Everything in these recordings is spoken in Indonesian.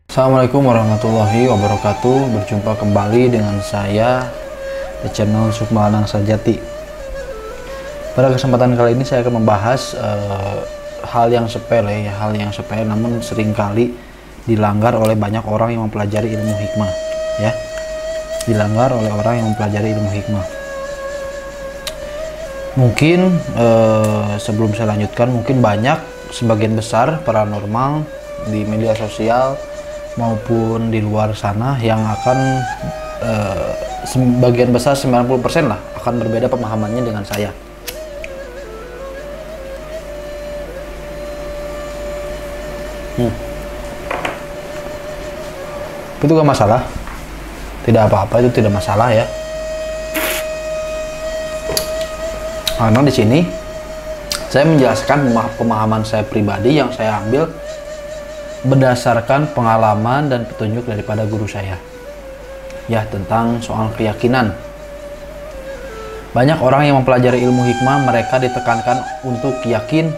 Assalamualaikum warahmatullahi wabarakatuh. Berjumpa kembali dengan saya di channel Sukma Anang Sajati. Pada kesempatan kali ini saya akan membahas hal yang sepele namun seringkali dilanggar oleh banyak orang yang mempelajari ilmu hikmah, ya. Dilanggar oleh orang yang mempelajari ilmu hikmah. Mungkin sebelum saya lanjutkan, mungkin banyak sebagian besar paranormal di media sosial maupun di luar sana yang akan sebagian besar 90% lah akan berbeda pemahamannya dengan saya. Itu gak masalah, tidak apa-apa, itu tidak masalah ya. Karena di sini saya menjelaskan pemahaman saya pribadi yang saya ambil berdasarkan pengalaman dan petunjuk daripada guru saya, ya, tentang soal keyakinan. Banyak orang yang mempelajari ilmu hikmah, mereka ditekankan untuk yakin,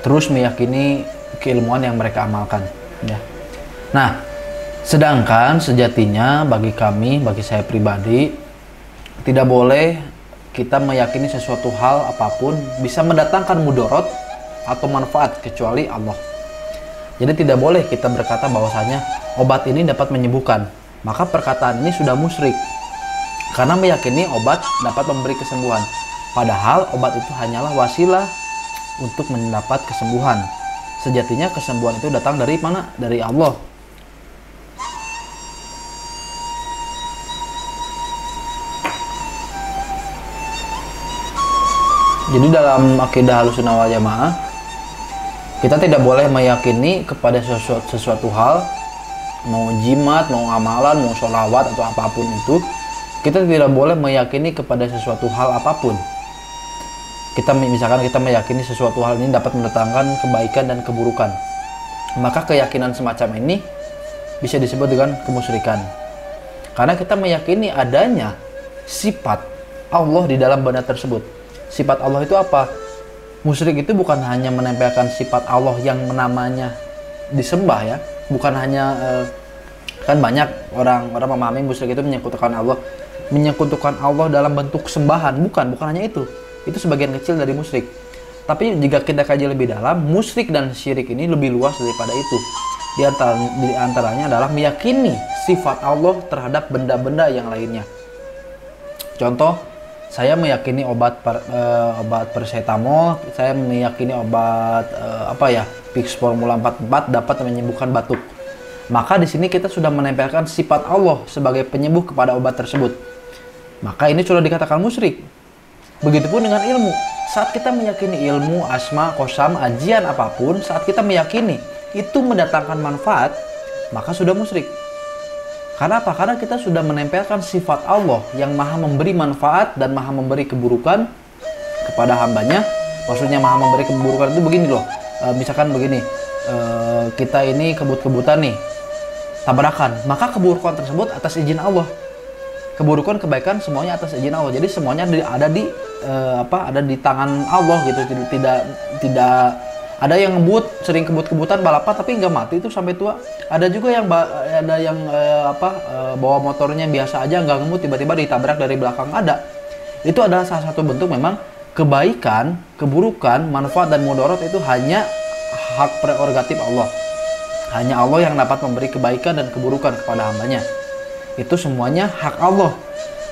terus meyakini keilmuan yang mereka amalkan, ya. Nah, sedangkan sejatinya bagi saya pribadi, tidak boleh kita meyakini sesuatu hal apapun bisa mendatangkan mudorot atau manfaat kecuali Allah. Jadi tidak boleh kita berkata bahwasanya obat ini dapat menyembuhkan, maka perkataan ini sudah musyrik karena meyakini obat dapat memberi kesembuhan, padahal obat itu hanyalah wasilah untuk mendapat kesembuhan. Sejatinya kesembuhan itu datang dari mana? Dari Allah. Jadi dalam akidah Ahlussunnah wal Jamaah, kita tidak boleh meyakini kepada sesuatu hal, mau jimat, mau amalan, mau sholawat atau apapun itu, kita tidak boleh meyakini kepada sesuatu hal apapun. Misalkan kita meyakini sesuatu hal ini dapat mendatangkan kebaikan dan keburukan, maka keyakinan semacam ini bisa disebut dengan kemusyrikan. Karena kita meyakini adanya sifat Allah di dalam benda tersebut. Sifat Allah itu apa? Musyrik itu bukan hanya menempelkan sifat Allah yang namanya disembah, ya. Bukan hanya kan banyak orang memahami musyrik itu menyekutukan Allah dalam bentuk sembahan. Bukan hanya itu. Itu sebagian kecil dari musyrik. Tapi jika kita kaji lebih dalam, musyrik dan syirik ini lebih luas daripada itu. Di antaranya adalah meyakini sifat Allah terhadap benda-benda yang lainnya. Contoh, saya meyakini obat paracetamol, saya meyakini obat Vicks Formula 44 dapat menyembuhkan batuk. Maka di sini kita sudah menempelkan sifat Allah sebagai penyembuh kepada obat tersebut. Maka ini sudah dikatakan musyrik. Begitupun dengan ilmu. Saat kita meyakini ilmu, asma, qasam, ajian apapun, saat kita meyakini itu mendatangkan manfaat, maka sudah musyrik. Karena apa? Karena kita sudah menempelkan sifat Allah yang maha memberi manfaat dan maha memberi keburukan kepada hambanya. Maksudnya maha memberi keburukan itu begini loh. Misalkan begini, kita ini kebut-kebutan nih, tabrakan. Maka keburukan tersebut atas izin Allah. Keburukan, kebaikan semuanya atas izin Allah. Jadi semuanya ada di tangan Allah gitu. Tidak ada yang sering kebut-kebutan balapan tapi nggak mati itu sampai tua. Ada juga yang bawa motornya biasa aja nggak ngemut, tiba-tiba ditabrak dari belakang. Ada. Itu adalah salah satu bentuk memang kebaikan, keburukan, manfaat dan mudarat itu hanya hak prerogatif Allah. Hanya Allah yang dapat memberi kebaikan dan keburukan kepada hambanya. Itu semuanya hak Allah.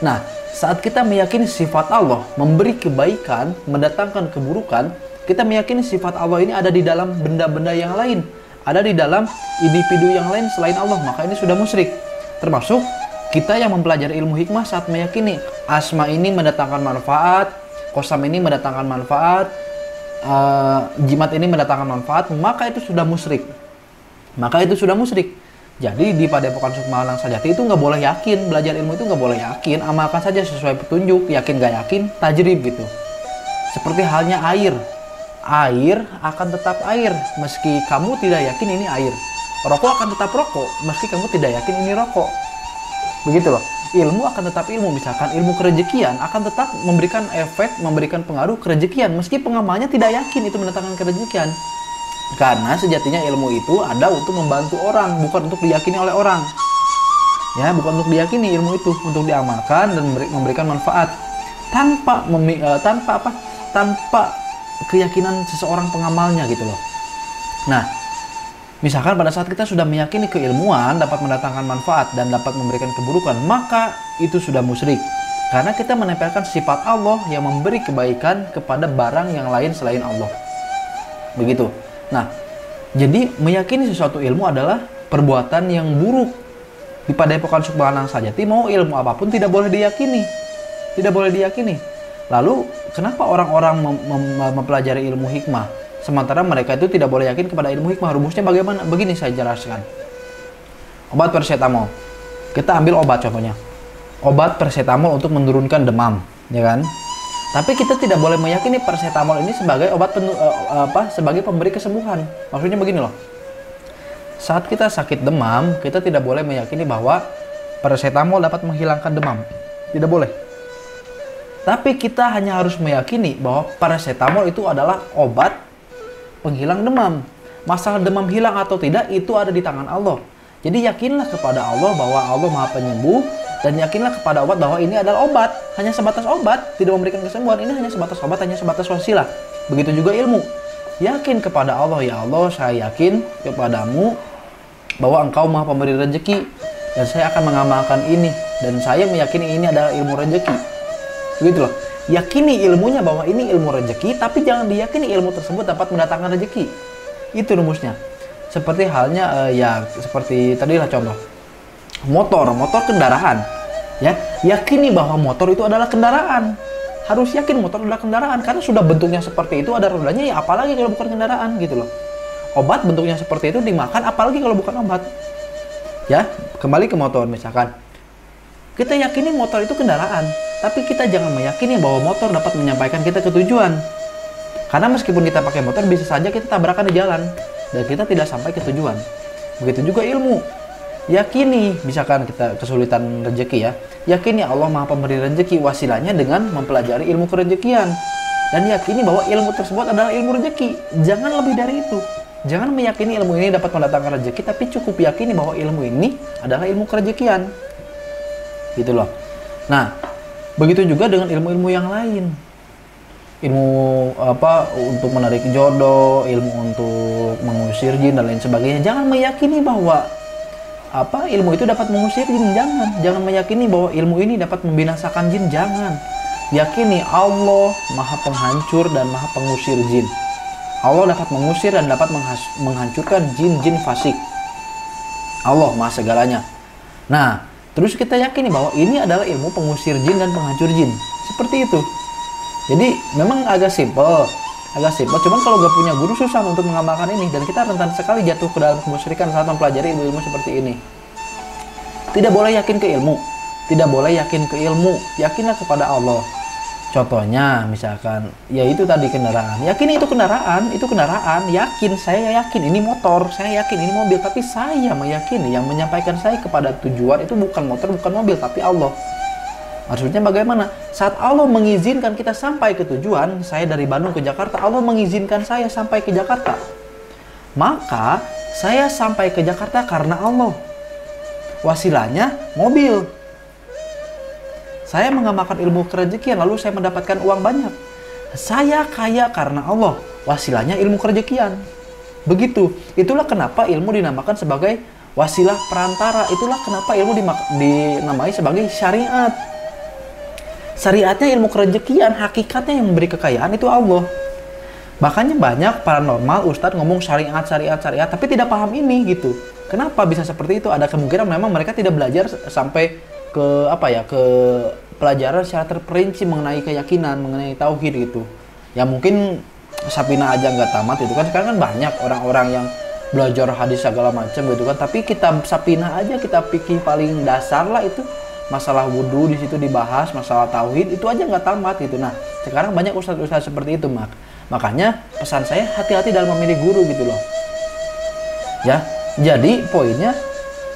Nah, saat kita meyakini sifat Allah memberi kebaikan, mendatangkan keburukan, kita meyakini sifat Allah ini ada di dalam benda-benda yang lain, ada di dalam individu yang lain selain Allah, maka ini sudah musyrik. Termasuk kita yang mempelajari ilmu hikmah saat meyakini asma ini mendatangkan manfaat, qasam ini mendatangkan manfaat, jimat ini mendatangkan manfaat, maka itu sudah musyrik. Jadi di Padepokan Sukma Anang Sajati itu nggak boleh yakin, belajar ilmu itu nggak boleh yakin, amalkan saja sesuai petunjuk, yakin gak yakin, tajrib gitu. Seperti halnya air akan tetap air meski kamu tidak yakin ini air. Rokok akan tetap rokok meski kamu tidak yakin ini rokok. Begitu loh. ilmu akan tetap ilmu. Misalkan ilmu kerejekian akan tetap memberikan efek, memberikan pengaruh kerejekian meski pengamalnya tidak yakin itu mendatangkan kerejekian. Karena sejatinya ilmu itu ada untuk membantu orang, bukan untuk diyakini oleh orang. Ya, bukan untuk diyakini, ilmu itu untuk diamalkan dan memberikan manfaat tanpa keyakinan seseorang pengamalnya gitu loh. Nah, misalkan pada saat kita sudah meyakini keilmuan dapat mendatangkan manfaat dan dapat memberikan keburukan, maka itu sudah musyrik. Karena kita menempelkan sifat Allah yang memberi kebaikan kepada barang yang lain selain Allah. Begitu. Nah, jadi meyakini sesuatu ilmu adalah perbuatan yang buruk. Di Padepokan Sukma Sajati mau ilmu apapun tidak boleh diyakini. Tidak boleh diyakini. Lalu, kenapa orang-orang mempelajari ilmu hikmah? Sementara mereka itu tidak boleh yakin kepada ilmu hikmah. Rumusnya bagaimana? Begini saya jelaskan. Obat paracetamol. Kita ambil obat contohnya. Obat paracetamol untuk menurunkan demam, ya kan? Tapi kita tidak boleh meyakini paracetamol ini sebagai obat sebagai pemberi kesembuhan. Maksudnya begini loh. Saat kita sakit demam, kita tidak boleh meyakini bahwa paracetamol dapat menghilangkan demam. Tidak boleh. Tapi kita hanya harus meyakini bahwa paracetamol itu adalah obat penghilang demam. Masalah demam hilang atau tidak itu ada di tangan Allah. Jadi yakinlah kepada Allah bahwa Allah Maha Penyembuh, dan yakinlah kepada obat bahwa ini adalah obat, hanya sebatas obat, tidak memberikan kesembuhan. Ini hanya sebatas obat, hanya sebatas wasilah. Begitu juga ilmu. Yakin kepada Allah, ya Allah, saya yakin kepadamu bahwa Engkau Maha Pemberi rezeki dan saya akan mengamalkan ini dan saya meyakini ini adalah ilmu rezeki. Begitu loh. Yakini ilmunya bahwa ini ilmu rezeki, tapi jangan diyakini ilmu tersebut dapat mendatangkan rezeki. Itu rumusnya. Seperti halnya seperti tadilah contoh. Motor kendaraan. Ya, yakini bahwa motor itu adalah kendaraan. Harus yakin motor adalah kendaraan karena sudah bentuknya seperti itu, ada rodanya, ya apalagi kalau bukan kendaraan gitu loh. Obat bentuknya seperti itu dimakan, apalagi kalau bukan obat. Ya, kembali ke motor misalkan. Kita yakini motor itu kendaraan, tapi kita jangan meyakini bahwa motor dapat menyampaikan kita ke tujuan. Karena meskipun kita pakai motor, bisa saja kita tabrakan di jalan dan kita tidak sampai ke tujuan. Begitu juga ilmu. Yakini, misalkan kita kesulitan rezeki ya, yakini Allah Maha Pemberi rezeki, wasilahnya dengan mempelajari ilmu kerezekian. Dan yakini bahwa ilmu tersebut adalah ilmu rezeki. Jangan lebih dari itu. Jangan meyakini ilmu ini dapat mendatangkan rezeki, tapi cukup yakini bahwa ilmu ini adalah ilmu kerezekian. Gitu loh. Nah, begitu juga dengan ilmu-ilmu yang lain. Ilmu untuk menarik jodoh, ilmu untuk mengusir jin dan lain sebagainya. Jangan meyakini bahwa ilmu itu dapat mengusir jin, jangan meyakini bahwa ilmu ini dapat membinasakan jin, jangan. Yakini Allah Maha Penghancur dan Maha Pengusir jin. Allah dapat mengusir dan dapat menghancurkan jin-jin fasik. Allah Maha segalanya. Nah, terus kita yakini bahwa ini adalah ilmu pengusir jin dan penghancur jin. Seperti itu. Jadi memang agak simpel. Cuman kalau gak punya guru susah untuk mengamalkan ini, dan kita rentan sekali jatuh ke dalam kemusyrikan saat mempelajari ilmu-ilmu seperti ini. Tidak boleh yakin ke ilmu, yakinlah kepada Allah. Contohnya misalkan, ya itu tadi kendaraan. Yakin itu kendaraan, saya yakin ini motor, saya yakin ini mobil, tapi saya meyakini yang menyampaikan saya kepada tujuan itu bukan motor, bukan mobil, tapi Allah. Maksudnya bagaimana? Saat Allah mengizinkan kita sampai ke tujuan, saya dari Bandung ke Jakarta, Allah mengizinkan saya sampai ke Jakarta. Maka, saya sampai ke Jakarta karena Allah. Wasilahnya, mobil. Saya mengamalkan ilmu kerezekian, lalu saya mendapatkan uang banyak. Saya kaya karena Allah. Wasilahnya ilmu kerezekian. Begitu. Itulah kenapa ilmu dinamakan sebagai wasilah perantara. Itulah kenapa ilmu dinamai sebagai syariat. Syariatnya ilmu kerezekian, hakikatnya yang memberi kekayaan itu Allah. Makanya banyak paranormal ustadz ngomong syariat, tapi tidak paham ini gitu. Kenapa bisa seperti itu? Ada kemungkinan memang mereka tidak belajar sampai ke ke pelajaran secara terperinci mengenai keyakinan, mengenai tauhid gitu. Ya mungkin Sapina aja nggak tamat gitu kan. Sekarang kan banyak orang-orang yang belajar hadis segala macam gitu kan. Tapi kitab Sapina aja, kitab fikih paling dasar lah itu. Masalah wudhu di situ dibahas, masalah tauhid itu aja nggak tamat gitu. Nah, sekarang banyak ustadz-ustadz seperti itu, makanya pesan saya hati-hati dalam memilih guru gitu loh. Ya, jadi poinnya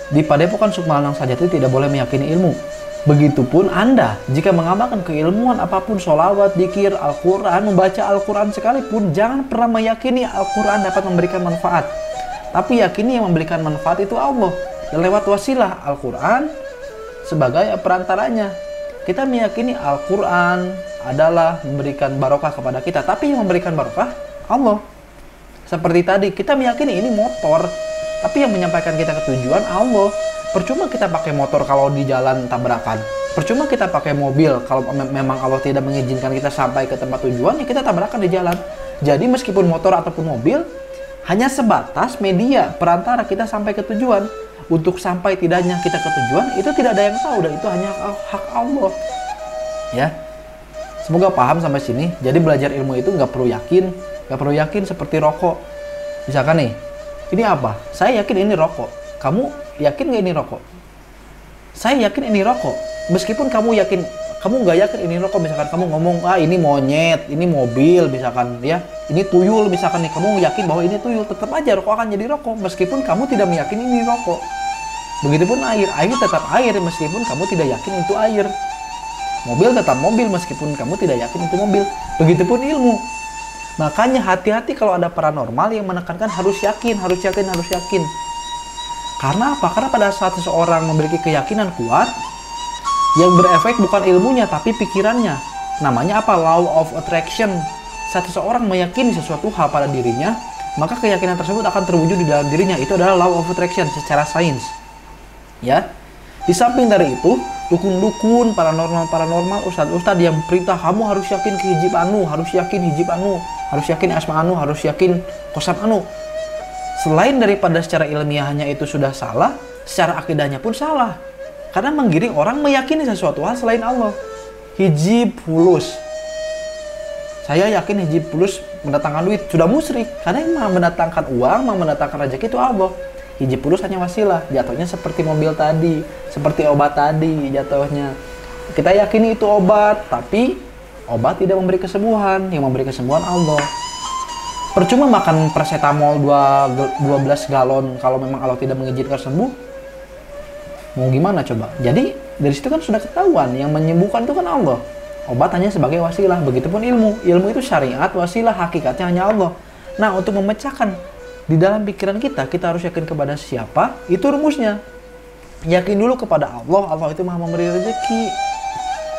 di Padepokan Sukma Sajati tidak boleh meyakini ilmu. Begitupun Anda, jika mengamalkan keilmuan apapun, sholawat, dzikir, Al-Quran, membaca Al-Quran sekalipun, jangan pernah meyakini Al-Quran dapat memberikan manfaat. Tapi yakini yang memberikan manfaat itu Allah. Dan lewat wasilah Al-Quran sebagai perantaranya. Kita meyakini Al-Quran adalah memberikan barokah kepada kita. Tapi yang memberikan barokah, Allah. Seperti tadi, kita meyakini ini motor. Tapi yang menyampaikan kita ke tujuan, Allah. Percuma kita pakai motor kalau di jalan tabrakan. Percuma kita pakai mobil kalau memang Allah tidak mengizinkan kita sampai ke tempat tujuan, ya kita tabrakan di jalan. Jadi meskipun motor ataupun mobil hanya sebatas media perantara kita sampai ke tujuan. Untuk sampai tidaknya kita ke tujuan itu tidak ada yang tahu, dan itu hanya hak Allah. Ya. Semoga paham sampai sini. Jadi belajar ilmu itu nggak perlu yakin seperti rokok. Misalkan nih, ini apa? Saya yakin ini rokok. Kamu yakin nggak ini rokok? Saya yakin ini rokok. Meskipun kamu nggak yakin ini rokok, misalkan kamu ngomong, ini monyet, ini mobil, misalkan ya, ini tuyul, misalkan nih, kamu yakin bahwa ini tuyul, tetap aja rokok akan jadi rokok, meskipun kamu tidak meyakini ini rokok. Begitupun air tetap air, meskipun kamu tidak yakin itu air. Mobil tetap mobil, meskipun kamu tidak yakin itu mobil. Begitupun ilmu. Makanya hati-hati kalau ada paranormal yang menekankan harus yakin. Karena apa? Karena pada saat seseorang memiliki keyakinan kuat, yang berefek bukan ilmunya, tapi pikirannya. Namanya apa? Law of attraction. Saat seseorang meyakini sesuatu hal pada dirinya, maka keyakinan tersebut akan terwujud di dalam dirinya. Itu adalah law of attraction secara sains. Ya. Di samping dari itu, dukun-dukun, paranormal, ustadz yang perintah kamu harus yakin ke hijib anu, harus yakin hijib anu, harus yakin asma anu, harus yakin kosam anu. Selain daripada secara ilmiahnya itu sudah salah, secara akidahnya pun salah. Karena menggiring orang meyakini sesuatu hal selain Allah. Hijib fulus. Saya yakin hijib fulus mendatangkan duit. Sudah musyrik. Karena yang mau mendatangkan uang, mau mendatangkan rezeki itu Allah. Hijib fulus hanya wasilah. Jatuhnya seperti mobil tadi. Seperti obat tadi jatuhnya. Kita yakini itu obat. Tapi obat tidak memberi kesembuhan. Yang memberi kesembuhan Allah. Percuma makan paracetamol 12 galon kalau memang Allah tidak mengizinkan sembuh. Mau gimana coba? Jadi dari situ kan sudah ketahuan yang menyembuhkan itu kan Allah. Obat hanya sebagai wasilah. Begitupun ilmu. Ilmu itu syariat, wasilah, hakikatnya hanya Allah. Nah, untuk memecahkan di dalam pikiran kita harus yakin kepada siapa? Itu rumusnya. Yakin dulu kepada Allah. Allah itu Maha memberi rezeki.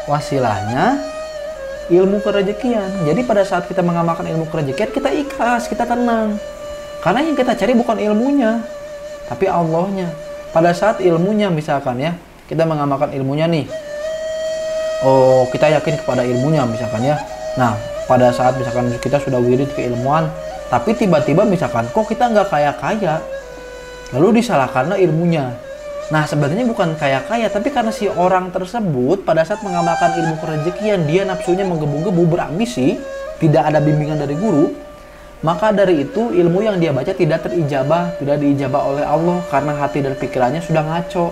Wasilahnya ilmu kerejekian. Jadi pada saat kita mengamalkan ilmu kerejekian, kita ikhlas, kita tenang. Karena yang kita cari bukan ilmunya, tapi Allahnya. Pada saat ilmunya misalkan ya, kita mengamalkan ilmunya nih. Oh, kita yakin kepada ilmunya misalkan ya. Nah, pada saat misalkan kita sudah wirid keilmuan, tapi tiba-tiba misalkan kok kita nggak kaya-kaya, lalu disalahkan ilmunya. Nah, sebenarnya bukan kaya-kaya, tapi karena si orang tersebut pada saat mengamalkan ilmu kerejekian, dia nafsunya menggebu-gebu, berambisi, tidak ada bimbingan dari guru, maka dari itu ilmu yang dia baca tidak diijabah oleh Allah, karena hati dan pikirannya sudah ngaco.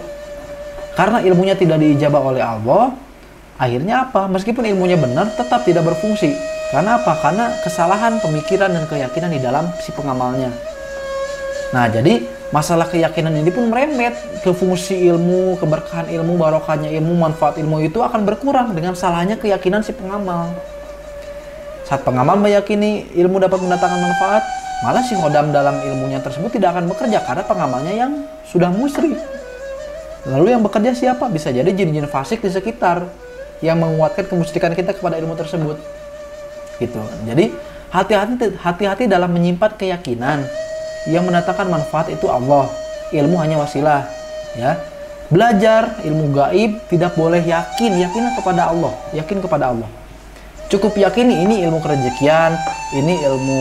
Karena ilmunya tidak diijabah oleh Allah, akhirnya apa? Meskipun ilmunya benar, tetap tidak berfungsi. Karena apa? Karena kesalahan pemikiran dan keyakinan di dalam si pengamalnya. Nah, jadi masalah keyakinan ini pun merembet ke fungsi ilmu, keberkahan ilmu, barokahnya ilmu, manfaat ilmu itu akan berkurang dengan salahnya keyakinan si pengamal. Saat pengamal meyakini ilmu dapat mendatangkan manfaat, malah si khodam dalam ilmunya tersebut tidak akan bekerja karena pengamalnya yang sudah musyrik. Lalu yang bekerja siapa? Bisa jadi jin-jin fasik di sekitar yang menguatkan kemusyrikan kita kepada ilmu tersebut. Gitu. Jadi hati-hati dalam menyimpan keyakinan. Yang mendatangkan manfaat itu Allah. Ilmu hanya wasilah, ya. Belajar ilmu gaib tidak boleh yakin kepada Allah, yakin kepada Allah. Cukup yakini ini ilmu kerejekian, ini ilmu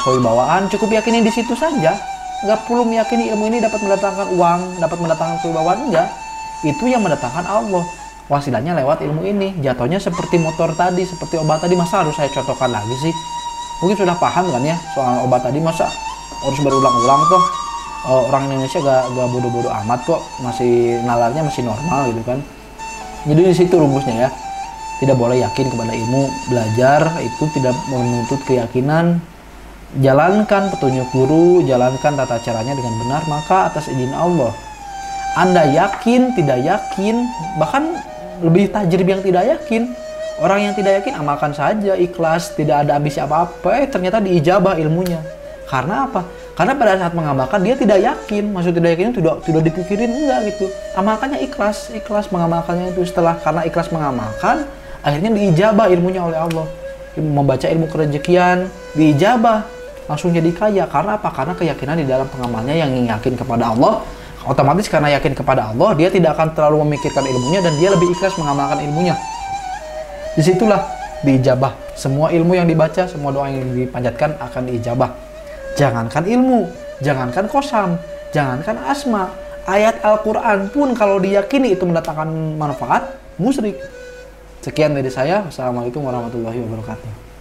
kewibawaan, cukup yakini di situ saja. Nggak perlu meyakini ilmu ini dapat mendatangkan uang, dapat mendatangkan kewibawaan, enggak. Itu yang mendatangkan Allah. Wasilahnya lewat ilmu ini. Jatuhnya seperti motor tadi, seperti obat tadi, masa harus saya contohkan lagi sih? Mungkin sudah paham kan ya soal obat tadi, masa harus berulang-ulang toh. Orang Indonesia gak bodoh-bodoh amat kok, masih nalarnya masih normal gitu kan. Jadi di situ rumusnya ya, tidak boleh yakin kepada ilmu. Belajar itu tidak menuntut keyakinan. Jalankan petunjuk guru, jalankan tata caranya dengan benar, maka atas izin Allah. Anda yakin, tidak yakin, bahkan lebih tajrib yang tidak yakin. Orang yang tidak yakin amalkan saja, ikhlas, tidak ada ambisi apa-apa, ternyata diijabah ilmunya. Karena apa? Karena pada saat mengamalkan dia tidak yakin. Maksud tidak yakin itu tidak dipikirin, enggak gitu. Amalkannya ikhlas, ikhlas mengamalkannya itu. Setelah karena ikhlas mengamalkan, akhirnya diijabah ilmunya oleh Allah. Membaca ilmu kerejekian, diijabah, langsung jadi kaya. Karena apa? Karena keyakinan di dalam pengamalnya yang yakin kepada Allah. Otomatis karena yakin kepada Allah, dia tidak akan terlalu memikirkan ilmunya dan dia lebih ikhlas mengamalkan ilmunya. Disitulah diijabah. Semua ilmu yang dibaca, semua doa yang dipanjatkan akan diijabah. Jangankan ilmu, jangankan kosam, jangankan asma, ayat Al-Quran pun kalau diyakini itu mendatangkan manfaat, musyrik. Sekian dari saya. Wassalamualaikum warahmatullahi wabarakatuh.